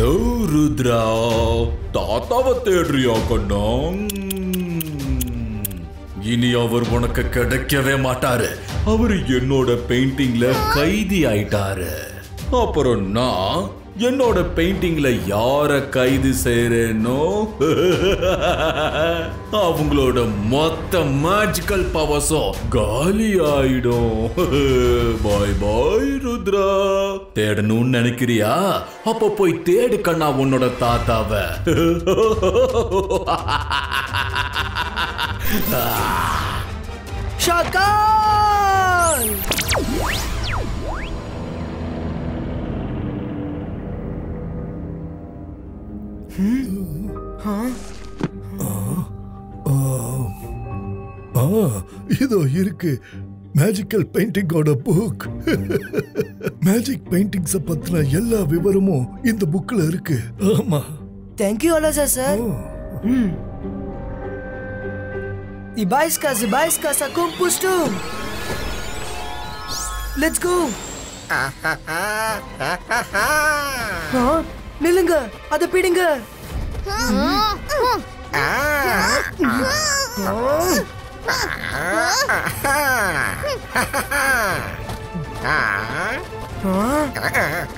Hello Rudra, தாத்தாவை தேடுறியா கண்ணா? இனி அவர் உனக்கு கிடைக்கவே மாட்டாரு. அவரு என்னோட பெயிண்டிங்ல கைதி ஆயிட்டாரு. அப்புறம் நான் என்னோட பெயிண்டிங்ல யார கைது செய்யறேனோ அவங்களோட மொத்த மேஜிக்கல் பவர்ஸும் காலி ஆயிடும். பாய் பாய் ருத்ரா. தேடணும்னு நினைக்கிறியா? அப்ப போய் தேடு கண்ணா உன்னோட தாத்தாவை. ஷாக்கால்! இதோ இருக்கு மேஜிக்கல் பெயிண்டிங்கோட புக். மேஜிக் பெயிண்டிங்ஸ் பத்தின எல்லா விவரமும் இந்த புக்ல இருக்கு. ஆமா. தேங்க்யூ அலாசா sir. Zibaiska sakum pustum. Let's go. நில்லுங்க, அதை பிடிங்க.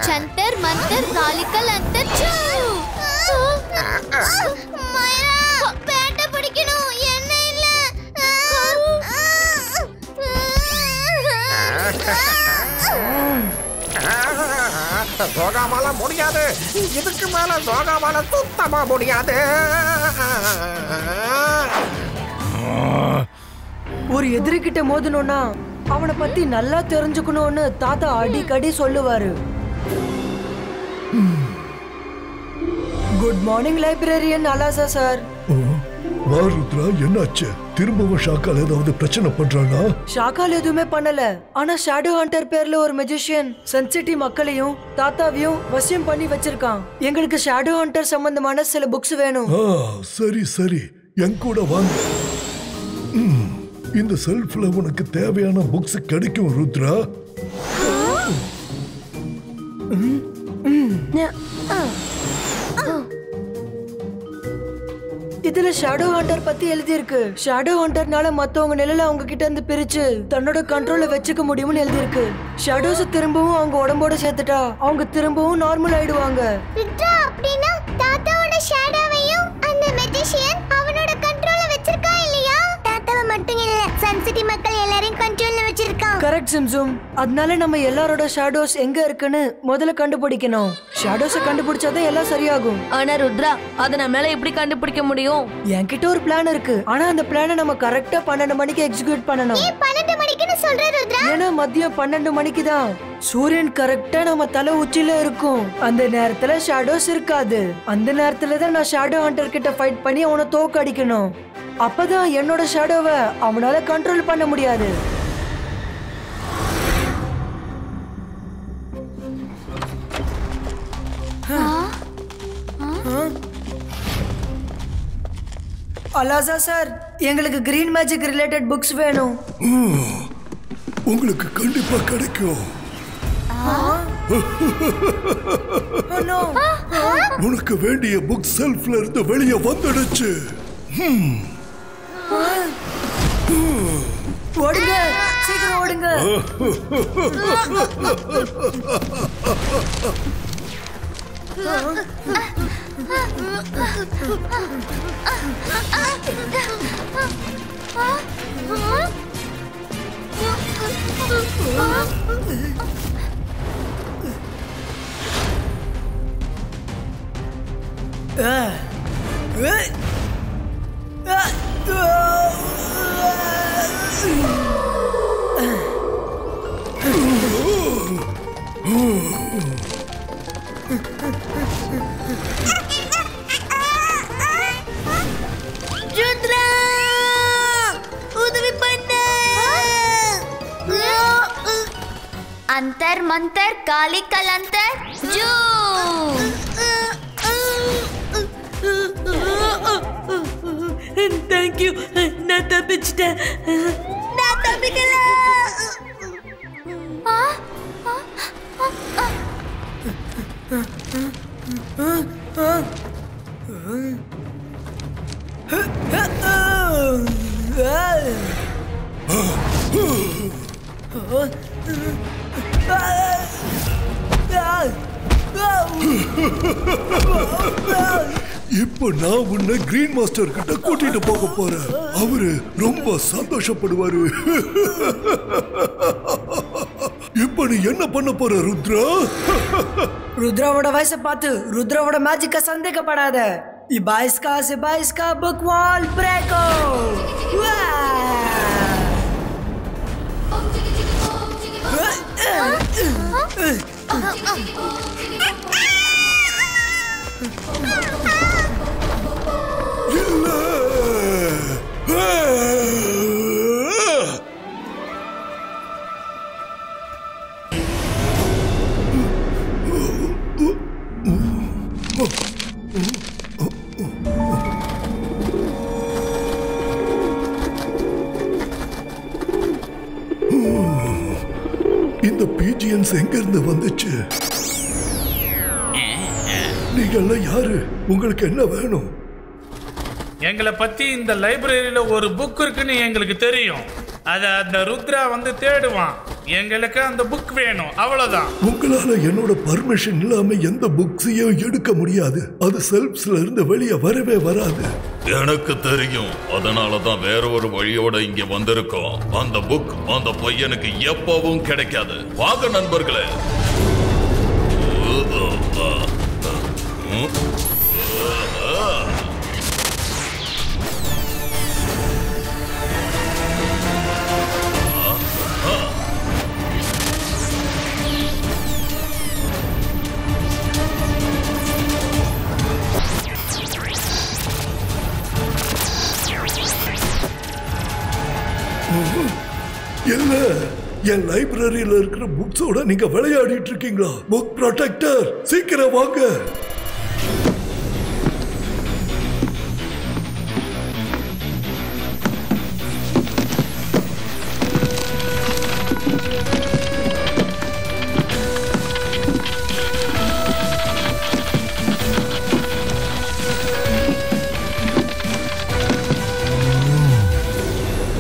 சந்தர் மந்தர் காலிக்கல் அந்தர் சூ. மாயா, பேட்ட பிடிக்கணும். என்ன இல்ல. சோகாமால முடியாது. இதுக்கு மேல சோகாமால சுத்தமா முடியாது. ஒரு எதிரிகிட்ட மோதணும்னா அவனை பத்தி நல்லா தெரிஞ்சுக்கணும்னு தாத்தா அடிக்கடி சொல்லுவாரு. குட் மார்னிங் லைப்ரரியன் அலாசா சார். வா ருத்ரா, என்னாச்சு? திரும்பவும் ஷாக்கால் ஏதாவது பிரச்சனை பண்றானா? ஷாக்கால் எதுவுமே பண்ணல. ஆனா ஷேடோ ஹண்டர் பேர்ல ஒரு மெஜிஷியன் சன்சிட்டி மக்களையும் தாத்தாவையும் வசியம் பண்ணி வச்சிருக்கான். எங்களுக்கு ஷேடோ ஹண்டர் சம்பந்தமான சில புக்ஸ் வேணும். சரி சரி, என் கூட வாங்க. இந்த செல்ஃப்ல உனக்கு தேவையான புக்ஸ் கிடைக்கும் ருத்ரா. இதுல ஷேடோ ஹண்டர் பத்தி எழுதி இருக்கு. ஷேடோ ஹண்டர்னால மத்தவங்க நிழல அவங்க கிட்ட இருந்து பிரிச்சு தன்னோட கண்ட்ரோல்ல வச்சுக்க முடியும்னு எழுதி இருக்கு. ஷேடோஸ் திரும்பவும் அவங்க உடம்போட சேர்த்துட்டா அவங்க திரும்பவும் நார்மல் ஆயிடுவாங்க. ருத்ரா, அப்படினா தாத்தாவோட ஷேடோவையும் அந்த மெஜிஷியன் அவனோட கண்ட்ரோல்ல வச்சிருக்கா இல்லையா? தாத்தாவை மட்டும் இல்ல, சன்சிட்டி மக்கள் எல்லாரையும் கண்ட்ரோல்ல வச்சிருக்கான். கரெக்ட் சிம்சும். அதனால நம்ம எல்லாரோட ஷேடோஸ் எங்க இருக்குன்னு முதல்ல கண்டுபிடிக்கணும். ஷேடோஸை கண்டுபிடிச்சாதான் எல்லாம் சரியாகும். ஆனா ருத்ரா, அத நம்மளால எப்படி கண்டுபிடிக்க முடியும்? என்கிட்ட ஒரு பிளான் இருக்கு. ஆனா அந்த பிளானை நம்ம கரெக்டா 12 மணிக்கு எக்ஸிக்யூட் பண்ணணும். ஏன் 12 மணிக்குன்னு சொல்ற ருத்ரா? ஏன்னா மதியம் 12 மணிக்கு தான் சூரியன் கரெக்டா நம்ம தலை உச்சில இருக்கும். அந்த நேரத்துல ஷேடோஸ் இருக்காது. அந்த நேரத்துல தான் நான் ஷேடோ ஹண்டர் கிட்ட ஃபைட் பண்ணி அவனை தோக்கடிக்கணும். அப்பதான் என்னோட ஷேடோவை அவனால கண்ட்ரோல் பண்ண முடியாது. அலாசா சார், எங்களுக்கு கிரீன் மேஜிக் ரிலேட்டட் புக்ஸ் வேணும். உங்களுக்கு கண்டிப்பா கிடைக்கும். உனக்கு வேண்டிய புக் செல்ஃப்ல இருந்து வெளியே வந்துடுச்சு. ஓடுங்க, சீக்கிரம் ஓடுங்க. अंतर मंतर काली कलंतर जू. Thank you. நான் தப்பிச்சிட்டேன். நான் தப்பிக்கல. இப்ப நான் உன்னை கிரீன் மாஸ்டர் கிட்ட கூட்டிட்டு போக போறேன். அவரு ரொம்ப சந்தோஷப்படுவாரு. இப்ப நீ என்ன பண்ண போற ருத்ரா? ருத்ராவோட வயசை பார்த்து ருத்ராவோட மேஜிக்க சந்தேகப்படாத. இபாய்ஸ்கா புக் வால் பிரேக்கோ. இந்த பிஜிஎன்ஸ் எங்க இருந்து வந்துச்சு? நீங்க எல்லாம் யாரு? உங்களுக்கு என்ன வேணும்? எங்களை பத்தி இந்த லைப்ரரியில ஒரு புக் இருக்குன்னு எங்களுக்கு தெரியும். அத அந்த ருத்ரா வந்து தேடுவான். எங்களுக்கு அந்த புக் வேணும், அவ்வளவுதான். உங்களால என்னோட பர்மிஷன் இல்லாம எந்த புக்ஸையும் எடுக்க முடியாது. அது செல்ஃப்ஸ்ல இருந்து வெளியே வரவே வராது. எனக்கு தெரியும். அதனாலதான் வேற ஒரு வழியோட இங்க வந்திருக்கோம். அந்த புக் அந்த பையனுக்கு எப்பவும் கிடைக்காது. வாங்க நண்பர்களே. இல்ல, என் லைப்ரரியில இருக்கிற புக்ஸோட நீங்க விளையாடிட்டு இருக்கீங்களா? புக் ப்ரொடெக்டர், சீக்கிரம் வாங்க.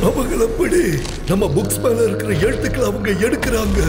அவங்களை எப்படி நம்ம புக்ஸ் மேல இருக்கிற எழுத்துக்களை அவங்க எடுக்கிறாங்க.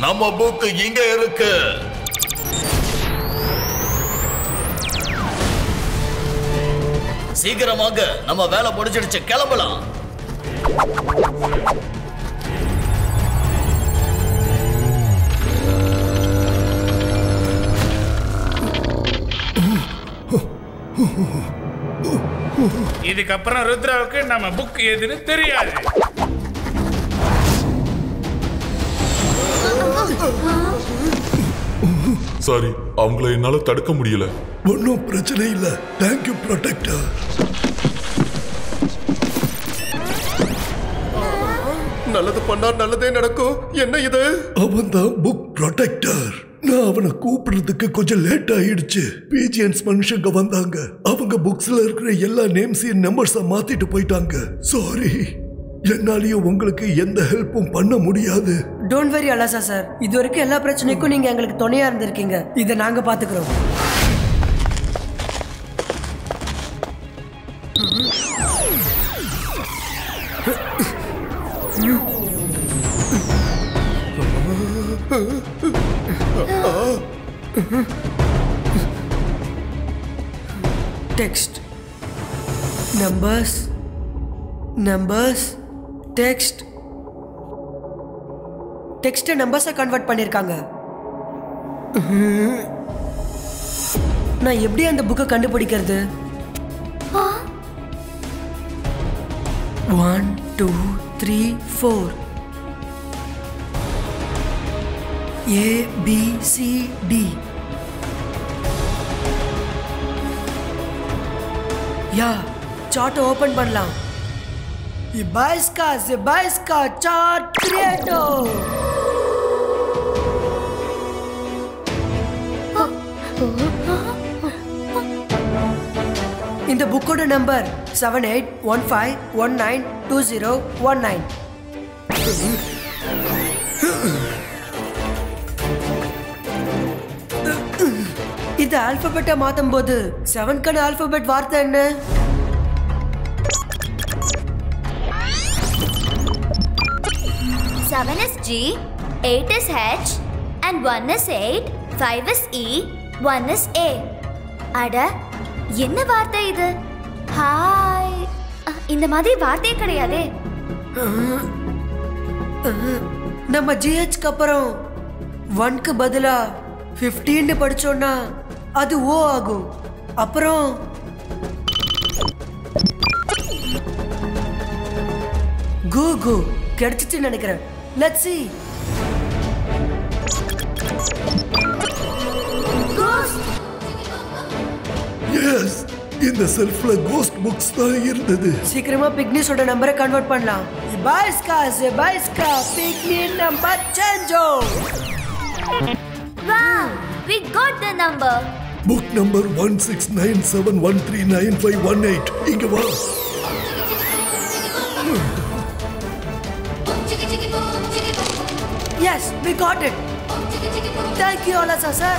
நம்ம புக் இங்க இருக்கு. சீக்கிரமாக நம்ம வேலை முடிச்சிடுச்சு, கிளம்பலாம். இதுக்கப்புறம் ருத்ராவுக்கு நம்ம புக் எதுன்னு தெரியாது. சாரி, அவங்கள என்னால தடுக்க முடியல. ஒன்னும் பிரச்சனை இல்ல. Thank you protector. நல்லது பண்ணா நல்லதே நடக்கும். என்ன இது? அவன் தான் புக் ப்ரொடெக்டர். நான் அவனை கூப்பிடுறதுக்கு கொஞ்சம் லேட் ஆயிடுச்சு. பிஜிஎன்ஸ் மனுஷங்க வந்தாங்க. அவங்க புக்ஸ்ல இருக்கிற எல்லா நேம்ஸையும் நம்பர்ஸா மாத்திட்டு போயிட்டாங்க. சாரி, என்னாலயும் உங்களுக்கு எந்த ஹெல்ப்பும் பண்ண முடியாது. Don't worry அலாசா sir. இது வரைக்கும் எல்லா பிரச்சனைக்கும் நீங்க எங்களுக்கு துணையா இருந்திருக்கீங்க. இதை நாங்க பாத்துக்கிறோம். டெக்ஸ்ட். நம்பர்ஸ் டெக்ஸ்ட் நம்பர்ஸை கன்வெர்ட் பண்ணிருக்காங்க. நான் எப்படி அந்த புக்கை கண்டுபிடிக்கிறது? 1 2 3 4 A B C D. யா சார்ட் ஓபன் பண்ணலாம். Zebaiska chart creator. இந்த புக்கோட நம்பர் 7815192019. இந்த ஆல்பபெட்டை மாத்தும் போது 7க்கான ஆல்பபெட் வார்த்தை என்ன? 7 is G, 8 is H, and 1 is 8, 5 is E, 1 is A. அட என்ன வார்த்தை இது? ஹாய், இந்த மாதிரி வார்த்தையே கிடையாதே. நம்ம GHக்கு அப்புறம் 1க்கு பதிலா 15 படிச்சோம்னா அது O ஆகும். அப்புறம் கூகு கிடைச்சிட்டு நினைக்கிறேன். Let's see. Yes, இந்த செல்ஃப்ல கோஸ்ட் புக்ஸ் தான் இருந்தது. சீக்கிரமா பிக்னிஸோட நம்பரை கன்வெர்ட் பண்ணலாம். Zebaiska பிக்னி நம்பர் சேஞ்சோ. Wow, we got the number. Book number 1697139518. இங்க வா. Yes, we got it. Thank you, Alasa sir.